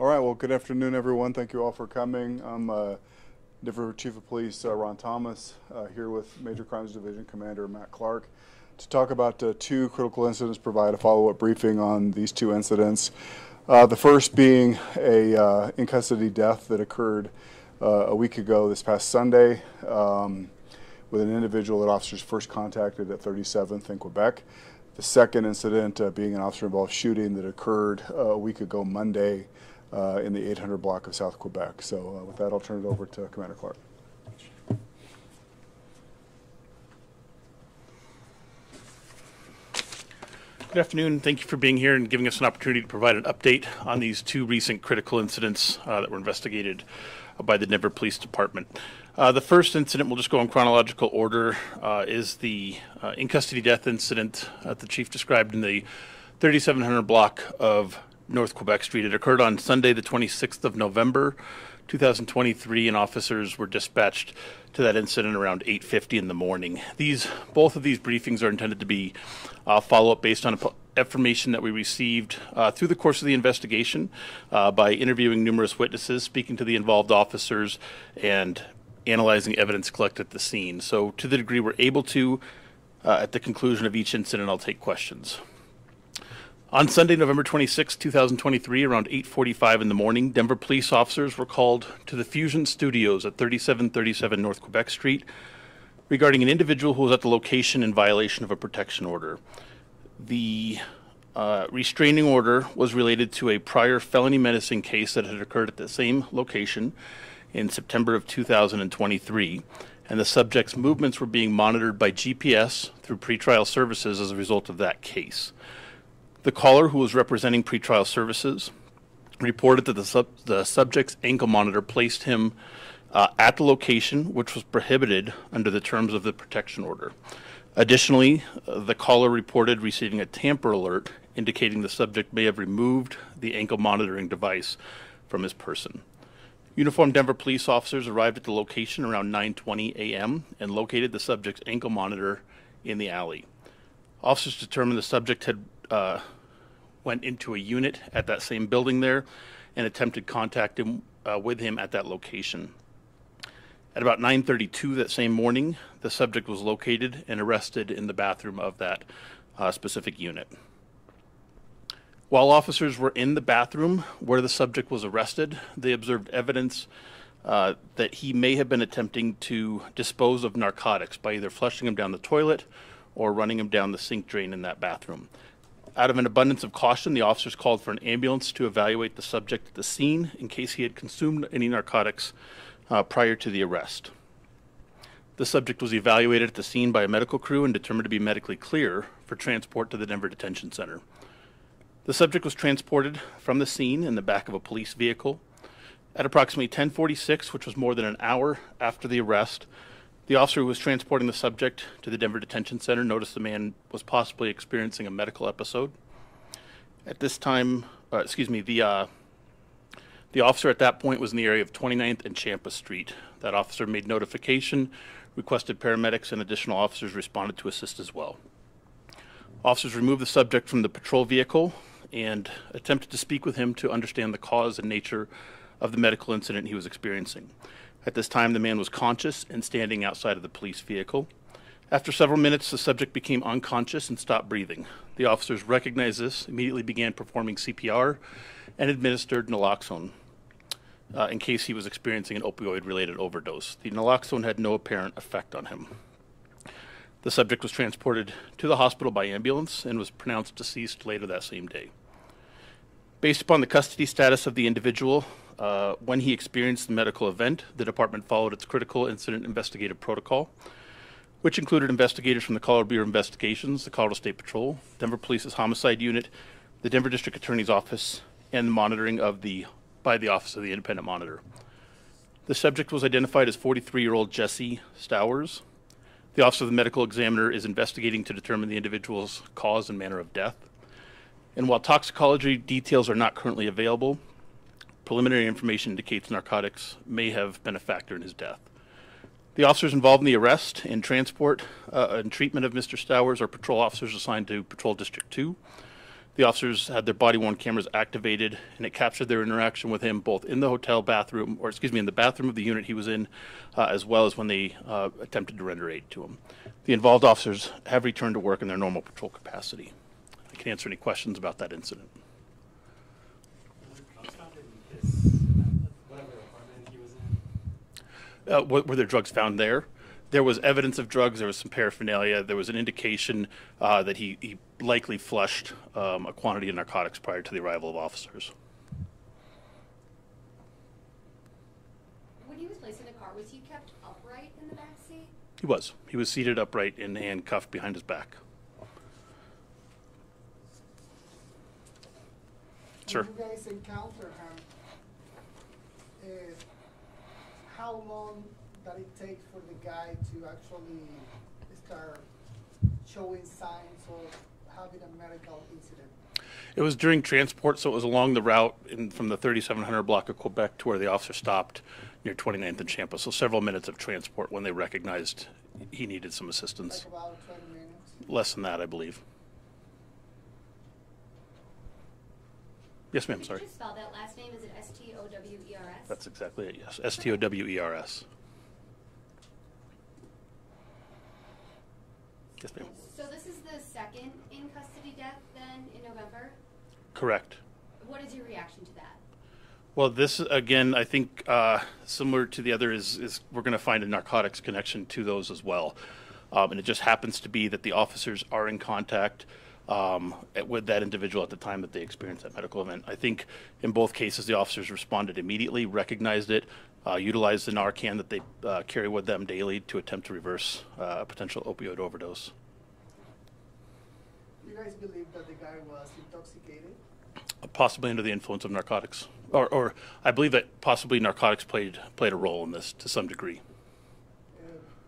All right, well, good afternoon, everyone. Thank you all for coming. I'm Denver Chief of Police Ron Thomas, here with Major Crimes Division Commander Matt Clark to talk about two critical incidents, provide a follow-up briefing on these two incidents. The first being a in-custody death that occurred a week ago this past Sunday with an individual that officers first contacted at 37th in Quebec. The second incident being an officer-involved shooting that occurred a week ago Monday in the 800 block of South Quebec. So with that, I'll turn it over to Commander Clark. Good afternoon. Thank you for being here and giving us an opportunity to provide an update on these two recent critical incidents that were investigated by the Denver Police Department. The first incident, we'll just go in chronological order, is the in-custody death incident that the chief described in the 3700 block of North Quebec Street. It occurred on Sunday, the 26th of November, 2023, and officers were dispatched to that incident around 8:50 in the morning. Both of these briefings are intended to be follow-up based on information that we received through the course of the investigation by interviewing numerous witnesses, speaking to the involved officers, and analyzing evidence collected at the scene. So to the degree we're able to, at the conclusion of each incident, I'll take questions. On Sunday, November 26, 2023, around 8:45 in the morning, Denver police officers were called to the Fusion Studios at 3737 North Quebec Street regarding an individual who was at the location in violation of a protection order. The restraining order was related to a prior felony menacing case that had occurred at the same location in September of 2023, and the subject's movements were being monitored by GPS through pretrial services as a result of that case. The caller, who was representing pretrial services, reported that the subject's ankle monitor placed him at the location, which was prohibited under the terms of the protection order. Additionally, the caller reported receiving a tamper alert indicating the subject may have removed the ankle monitoring device from his person. Uniformed Denver police officers arrived at the location around 9:20 a.m. and located the subject's ankle monitor in the alley. Officers determined the subject had went into a unit at that same building there and attempted contact with him at that location. At about 9:32 that same morning, the subject was located and arrested in the bathroom of that specific unit. While officers were in the bathroom where the subject was arrested, they observed evidence that he may have been attempting to dispose of narcotics by either flushing him down the toilet or running him down the sink drain in that bathroom. Out of an abundance of caution, the officers called for an ambulance to evaluate the subject at the scene in case he had consumed any narcotics prior to the arrest. The subject was evaluated at the scene by a medical crew and determined to be medically clear for transport to the Denver Detention Center. The subject was transported from the scene in the back of a police vehicle. At approximately 10:46, which was more than an hour after the arrest, the officer who was transporting the subject to the Denver Detention Center noticed the man was possibly experiencing a medical episode. At this time, the officer at that point was in the area of 29th and Champa Street. That officer made notification, requested paramedics, and additional officers responded to assist as well. Officers removed the subject from the patrol vehicle and attempted to speak with him to understand the cause and nature of the medical incident he was experiencing. At this time, the man was conscious and standing outside of the police vehicle. After several minutes, the subject became unconscious and stopped breathing. The officers recognized this, immediately began performing CPR, and administered naloxone in case he was experiencing an opioid-related overdose. The naloxone had no apparent effect on him. The subject was transported to the hospital by ambulance and was pronounced deceased later that same day. Based upon the custody status of the individual, when he experienced the medical event, the department followed its critical incident investigative protocol, which included investigators from the Colorado Bureau of Investigations, the Colorado State Patrol, Denver Police's Homicide Unit, the Denver District Attorney's Office, and the monitoring by the Office of the Independent Monitor. The subject was identified as 43-year-old Jesse Stowers. The Office of the Medical Examiner is investigating to determine the individual's cause and manner of death. And while toxicology details are not currently available, preliminary information indicates narcotics may have been a factor in his death. The officers involved in the arrest and transport and treatment of Mr. Stowers are patrol officers assigned to Patrol District 2. The officers had their body-worn cameras activated, and it captured their interaction with him both in the hotel bathroom, or excuse me, in the bathroom of the unit he was in, as well as when they attempted to render aid to him. The involved officers have returned to work in their normal patrol capacity. I can answer any questions about that incident. Were there drugs found there? There was evidence of drugs. There was some paraphernalia. There was an indication that he likely flushed a quantity of narcotics prior to the arrival of officers. When he was placed in the car, was he kept upright in the back seat? He was. He was seated upright and handcuffed behind his back. Sir? When you guys encounter him, how long did it take for the guy to actually start showing signs of having a medical incident? It was during transport, so it was along the route from the 3700 block of Quebec to where the officer stopped near 29th and Champa. So several minutes of transport when they recognized he needed some assistance. Like about 20 minutes? Less than that, I believe. Yes, ma'am, sorry. Could you just spell that last name? Is it S-T-O-W-E-R-S? That's exactly it, yes. S-T-O-W-E-R-S. Yes, ma'am. So this is the second in-custody death then in November? Correct. What is your reaction to that? Well, this, again, I think similar to the other is we're going to find a narcotics connection to those as well. And it just happens to be that the officers are in contact with that individual at the time that they experienced that medical event. I think in both cases the officers responded immediately, recognized it, utilized the Narcan that they carry with them daily to attempt to reverse a potential opioid overdose. Do you guys believe that the guy was intoxicated? Possibly under the influence of narcotics. Or I believe that possibly narcotics played a role in this to some degree.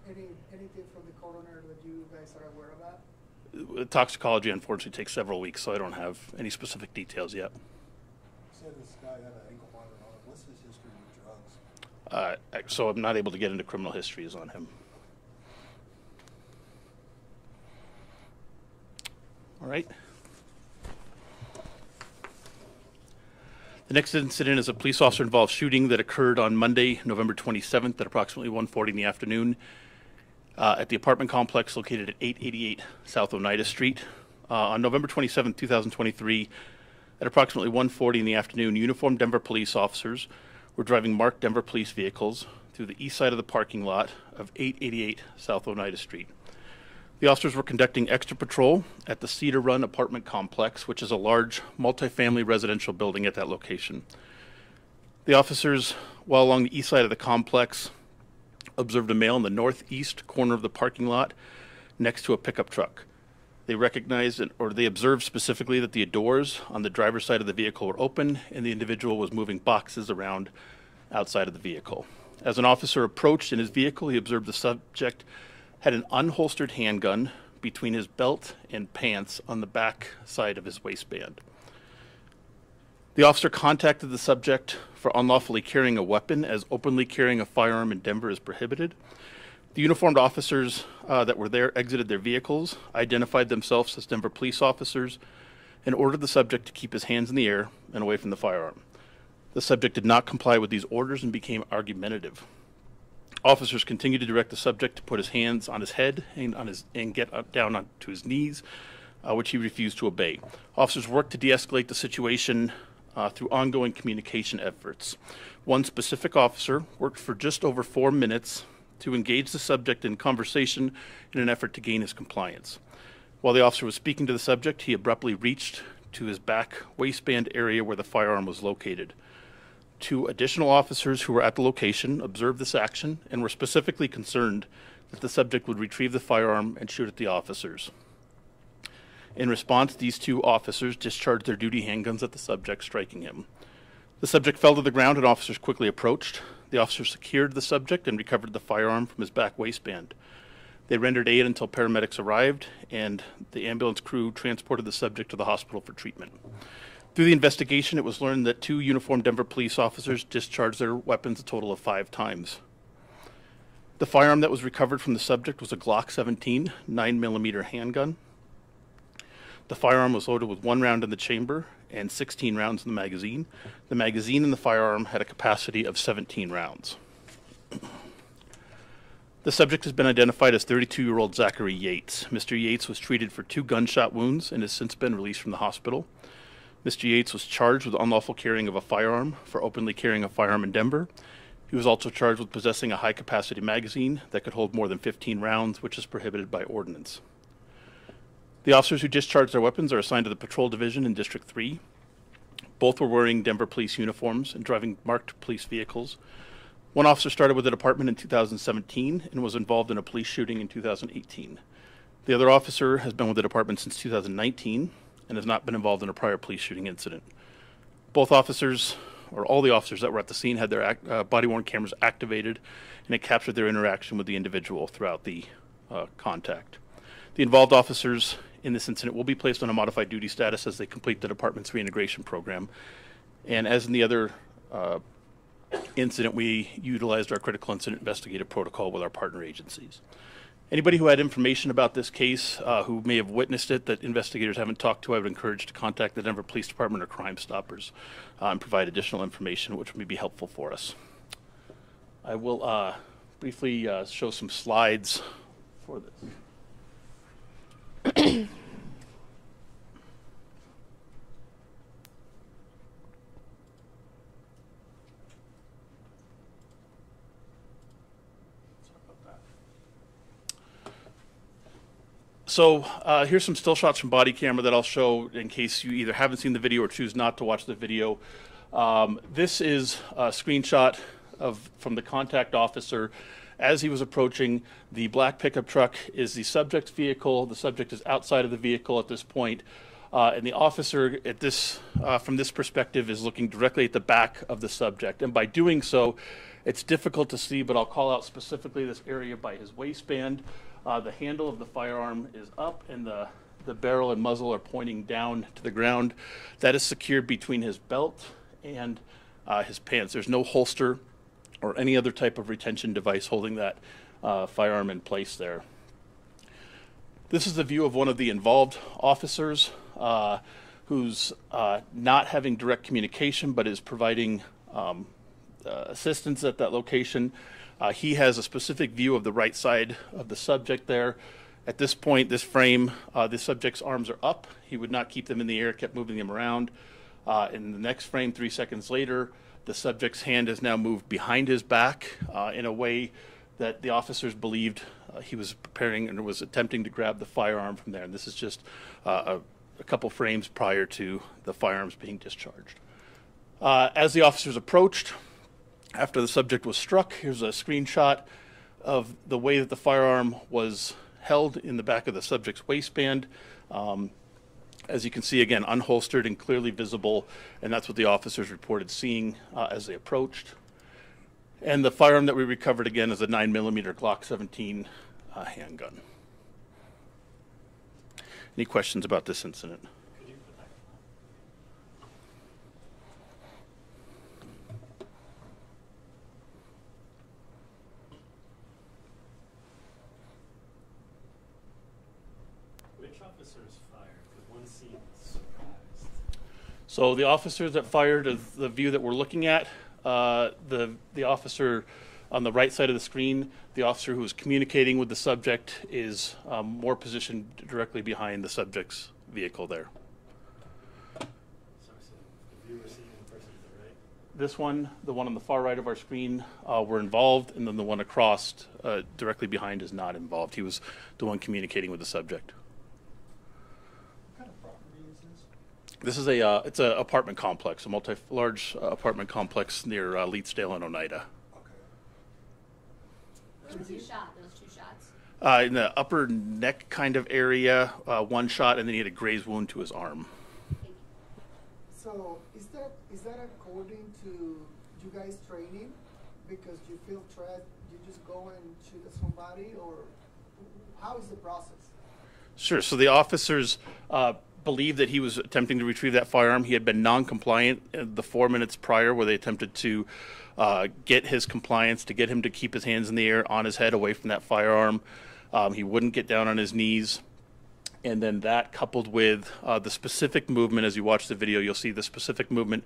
Anything from the coroner that you guys are aware about? Toxicology, unfortunately, takes several weeks, so I don't have any specific details yet. You said this guy had an ankle monitor on him. What's his history with drugs? So I'm not able to get into criminal histories on him. All right. The next incident is a police officer-involved shooting that occurred on Monday, November 27th at approximately 1:40 in the afternoon at the apartment complex located at 888 South Oneida Street. On November 27th, 2023, at approximately 1:40 in the afternoon, uniformed Denver police officers were driving marked Denver police vehicles through the east side of the parking lot of 888 South Oneida Street. The officers were conducting extra patrol at the Cedar Run apartment complex, which is a large multifamily residential building at that location. The officers, while along the east side of the complex, observed a male in the northeast corner of the parking lot next to a pickup truck. They recognized, or they observed specifically, that the doors on the driver's side of the vehicle were open and the individual was moving boxes around outside of the vehicle. As an officer approached in his vehicle, he observed the subject had an unholstered handgun between his belt and pants on the back side of his waistband. The officer contacted the subject for unlawfully carrying a weapon, as openly carrying a firearm in Denver is prohibited. The uniformed officers that were there exited their vehicles, identified themselves as Denver police officers, and ordered the subject to keep his hands in the air and away from the firearm. The subject did not comply with these orders and became argumentative. Officers continued to direct the subject to put his hands on his head and get down onto his knees, which he refused to obey. Officers worked to de-escalate the situation through ongoing communication efforts. One specific officer worked for just over 4 minutes to engage the subject in conversation in an effort to gain his compliance. While the officer was speaking to the subject, he abruptly reached to his back waistband area where the firearm was located. 2 additional officers who were at the location observed this action and were specifically concerned that the subject would retrieve the firearm and shoot at the officers. In response, these 2 officers discharged their duty handguns at the subject, striking him. The subject fell to the ground and officers quickly approached. The officers secured the subject and recovered the firearm from his back waistband. They rendered aid until paramedics arrived, and the ambulance crew transported the subject to the hospital for treatment. Through the investigation, it was learned that 2 uniformed Denver police officers discharged their weapons a total of 5 times. The firearm that was recovered from the subject was a Glock 17 9mm handgun. The firearm was loaded with 1 round in the chamber and 16 rounds in the magazine. The magazine in the firearm had a capacity of 17 rounds. The subject has been identified as 32-year-old Zachary Yates. Mr. Yates was treated for 2 gunshot wounds and has since been released from the hospital. Mr. Yates was charged with unlawful carrying of a firearm for openly carrying a firearm in Denver. He was also charged with possessing a high-capacity magazine that could hold more than 15 rounds, which is prohibited by ordinance. The officers who discharged their weapons are assigned to the Patrol Division in District 3. Both were wearing Denver police uniforms and driving marked police vehicles. One officer started with the department in 2017 and was involved in a police shooting in 2018. The other officer has been with the department since 2019 and has not been involved in a prior police shooting incident. Both officers, or all the officers that were at the scene, had their body-worn cameras activated, and it captured their interaction with the individual throughout the contact. The involved officers in this incident will be placed on a modified duty status as they complete the department's reintegration program. And as in the other incident, we utilized our critical incident investigative protocol with our partner agencies. Anybody who had information about this case, who may have witnessed it that investigators haven't talked to, I would encourage to contact the Denver Police Department or Crime Stoppers and provide additional information which may be helpful for us. I will briefly show some slides for this. So here's some still shots from body camera that I'll show in case you either haven't seen the video or choose not to watch the video. This is a screenshot from the contact officer as he was approaching. The black pickup truck is the subject's vehicle. The subject is outside of the vehicle at this point. And the officer at from this perspective is looking directly at the back of the subject. And by doing so, it's difficult to see, but I'll call out specifically this area by his waistband. The handle of the firearm is up and the barrel and muzzle are pointing down to the ground. That is secured between his belt and his pants. There's no holster or any other type of retention device holding that firearm in place there. This is the view of one of the involved officers who's not having direct communication but is providing assistance at that location. He has a specific view of the right side of the subject there. At this point, this frame, the subject's arms are up. He would not keep them in the air, kept moving them around. In the next frame, 3 seconds later, the subject's hand has now moved behind his back in a way that the officers believed he was preparing and was attempting to grab the firearm from there. And this is just a couple frames prior to the firearms being discharged. As the officers approached, after the subject was struck, here's a screenshot of the way that the firearm was held in the back of the subject's waistband. As you can see, again, unholstered and clearly visible, and that's what the officers reported seeing as they approached. And the firearm that we recovered, again, is a 9mm Glock 17 handgun. Any questions about this incident? So the officers that fired is the view that we're looking at. The officer on the right side of the screen, the officer who is communicating with the subject, is more positioned directly behind the subject's vehicle there. This one, the one on the far right of our screen, were involved, and then the one across directly behind is not involved. He was the one communicating with the subject. This is it's an apartment complex, a large apartment complex near Leetsdale and Oneida. Where was he shot? Those 2 shots? In the upper neck kind of area, 1 shot, and then he had a graze wound to his arm. So is that according to you guys training? Because you feel threat, you just go and shoot at somebody, or how is the process? Sure. So the officers believed that he was attempting to retrieve that firearm. He had been non-compliant the 4 minutes prior, where they attempted to get his compliance, to get him to keep his hands in the air on his head away from that firearm. He wouldn't get down on his knees. And then that coupled with the specific movement, as you watch the video, you'll see the specific movement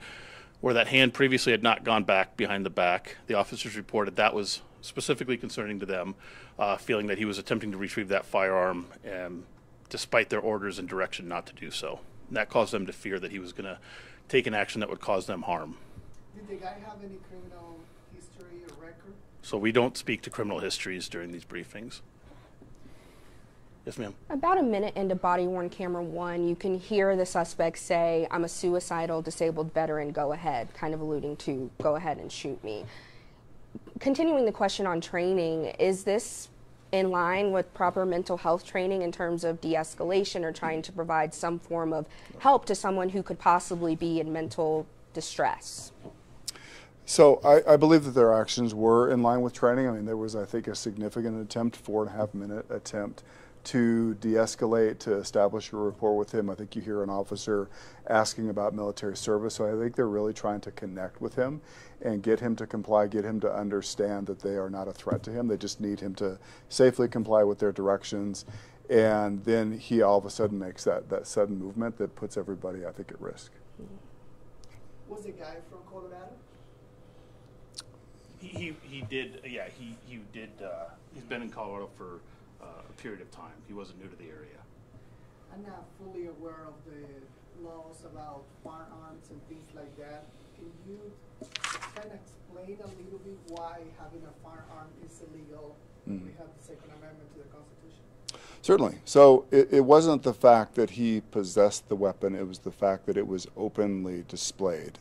where that hand previously had not gone back behind the back. The officers reported that was specifically concerning to them, feeling that he was attempting to retrieve that firearm despite their orders and direction not to do so. And that caused them to fear that he was going to take an action that would cause them harm. Did the guy have any criminal history or record? So we don't speak to criminal histories during these briefings. Yes, ma'am. About a minute into body-worn camera 1, you can hear the suspect say, "I'm a suicidal, disabled veteran, go ahead," kind of alluding to, "Go ahead and shoot me." Continuing the question on training, is this in line with proper mental health training in terms of de-escalation or trying to provide some form of help to someone who could possibly be in mental distress? So I believe that their actions were in line with training. I mean, there was, I think, a significant attempt, 4.5-minute attempt to de-escalate, to establish a rapport with him. I think you hear an officer asking about military service, so I think they're really trying to connect with him and get him to comply, get him to understand that they are not a threat to him. They just need him to safely comply with their directions, and then he all of a sudden makes that sudden movement that puts everybody, I think, at risk. Was the guy from Colorado? He did, yeah, he did, he's been in Colorado for a period of time. He wasn't new to the area. I'm not fully aware of the laws about firearms and things like that. Can you kind of explain a little bit why having a firearm is illegal? We have the Second Amendment to the Constitution. Certainly. So it wasn't the fact that he possessed the weapon, it was the fact that it was openly displayed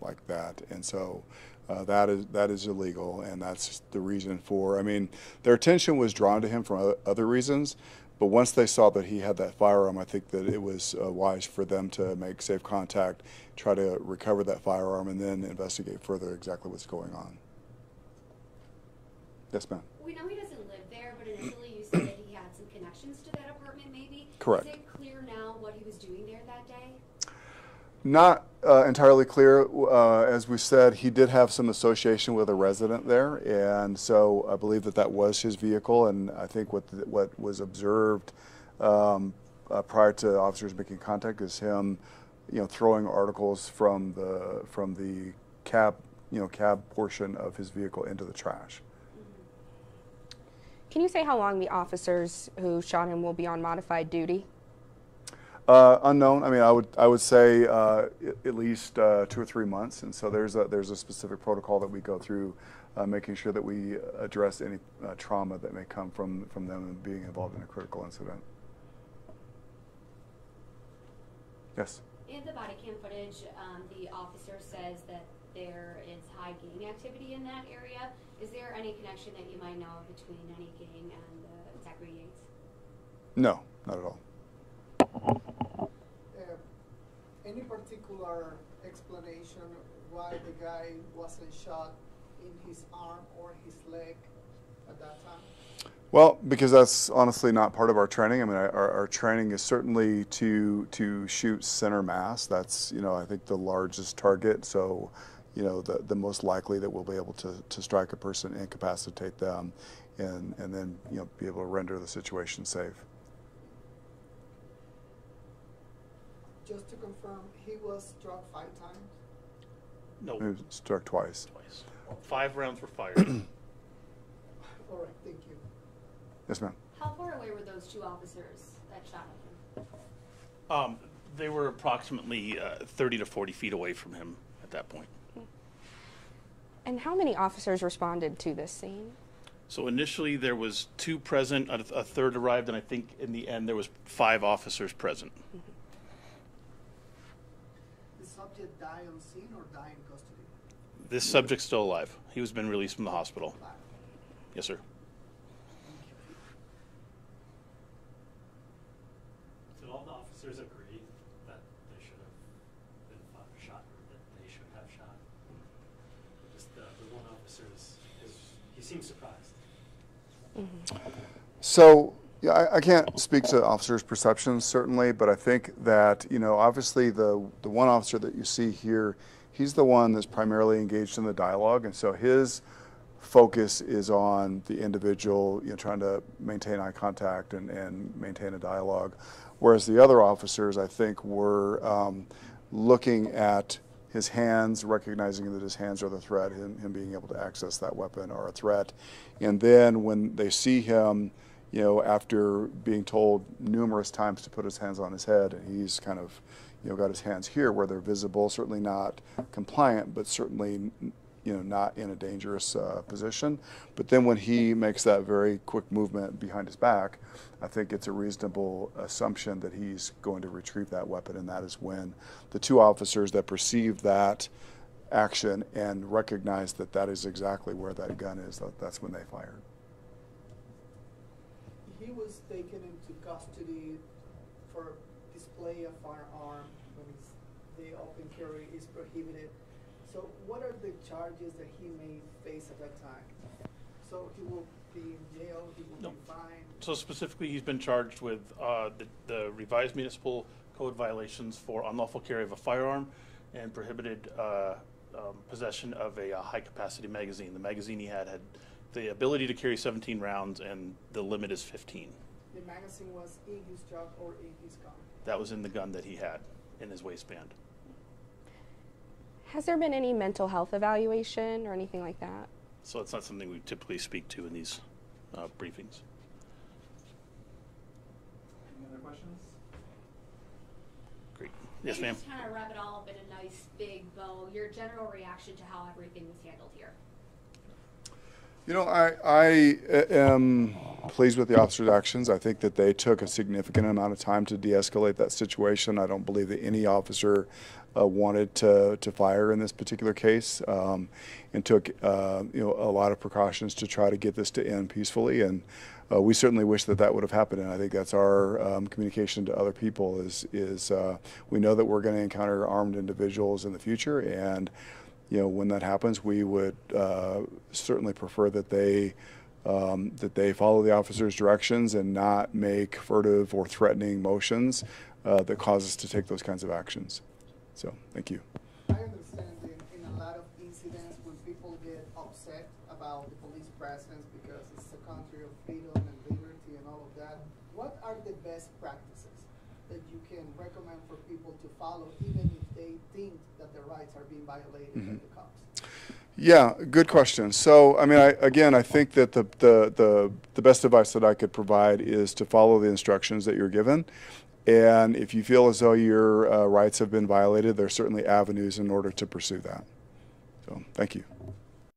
like that. And so that is illegal, and that's the reason for, I mean, their attention was drawn to him for other reasons, but once they saw that he had that firearm, I think that it was wise for them to make safe contact, try to recover that firearm, and then investigate further exactly what's going on. Yes, ma'am. We know he doesn't live there, but initially you said that he had some connections to that apartment, maybe? Correct. Is it clear now what he was doing there that day? Not entirely clear. As we said, he did have some association with a resident there, and so I believe that was his vehicle. And I think what was observed prior to officers making contact is him, throwing articles from the cab portion of his vehicle into the trash. Can you say how long the officers who shot him will be on modified duty? Unknown. I mean, I would say at least 2 or 3 months, and so there's a specific protocol that we go through, making sure that we address any trauma that may come from them being involved in a critical incident. Yes. In the body cam footage, the officer says that there is high gang activity in that area. Is there any connection that you might know of between any gang and Zachary Yates? No, not at all. Any particular explanation why the guy wasn't shot in his arm or his leg at that time? Well, because that's honestly not part of our training. I mean, our training is certainly to shoot center mass. That's, I think the largest target. So, the most likely that we'll be able to strike a person, incapacitate them, and then, be able to render the situation safe. Just to confirm, he was struck 5 times? No. He was struck twice. 5 rounds were fired. All right, thank you. Yes, ma'am. How far away were those 2 officers that shot at him? They were approximately 30 to 40 feet away from him at that point. And how many officers responded to this scene? So initially there was 2 present, a third arrived, and I think in the end there was 5 officers present. The subject die on scene or die in custody? This subject's still alive. He was been released from the hospital. Yes, sir. Did all the officers agree that they should have been shot, or that they should have shot? Just the one officer he seems surprised. So, yeah, I can't speak to officers' perceptions, certainly, but I think that, obviously the one officer that you see here, he's the one that's primarily engaged in the dialogue, and so his focus is on the individual, trying to maintain eye contact and maintain a dialogue. Whereas the other officers, I think, were looking at his hands, recognizing that his hands are the threat, him being able to access that weapon are a threat. And then when they see him, after being told numerous times to put his hands on his head, and he's kind of, got his hands here where they're visible, certainly not compliant, but certainly, not in a dangerous position. But then when he makes that very quick movement behind his back, I think it's a reasonable assumption that he's going to retrieve that weapon, and that is when the two officers that perceive that action and recognize that that is exactly where that gun is, that's when they fired. He was taken into custody for display of firearm when the open carry is prohibited. So what are the charges that he may face at that time? So he will be in jail, he will be fined? So specifically, he's been charged with the revised municipal code violations for unlawful carry of a firearm and prohibited possession of a high-capacity magazine. The magazine he had the ability to carry 17 rounds, and the limit is 15. The magazine was in his truck or in his car? That was in the gun that he had in his waistband. Has there been any mental health evaluation or anything like that? So it's not something we typically speak to in these briefings. Any other questions? Great. Yes, Maybe ma'am. just kind of wrap it all up in a nice big bow. Your general reaction to how everything was handled here? I am pleased with the officers' actions. I think that they took a significant amount of time to de-escalate that situation. I don't believe that any officer wanted to fire in this particular case, and took a lot of precautions to try to get this to end peacefully. And we certainly wish that that would have happened. And I think that's our communication to other people is we know that we're going to encounter armed individuals in the future, and when that happens, we would certainly prefer that they follow the officer's directions and not make furtive or threatening motions that cause us to take those kinds of actions. So, thank you. I understand in a lot of incidents when people get upset about the police presence because it's a country of freedom and liberty and all of that, what are the best practices that you can recommend for people to follow even if they think that their rights are being violated by the cops? Yeah, good question. So, I mean, I think that the best advice that I could provide is to follow the instructions that you're given. And if you feel as though your rights have been violated, there's certainly avenues in order to pursue that. So, thank you.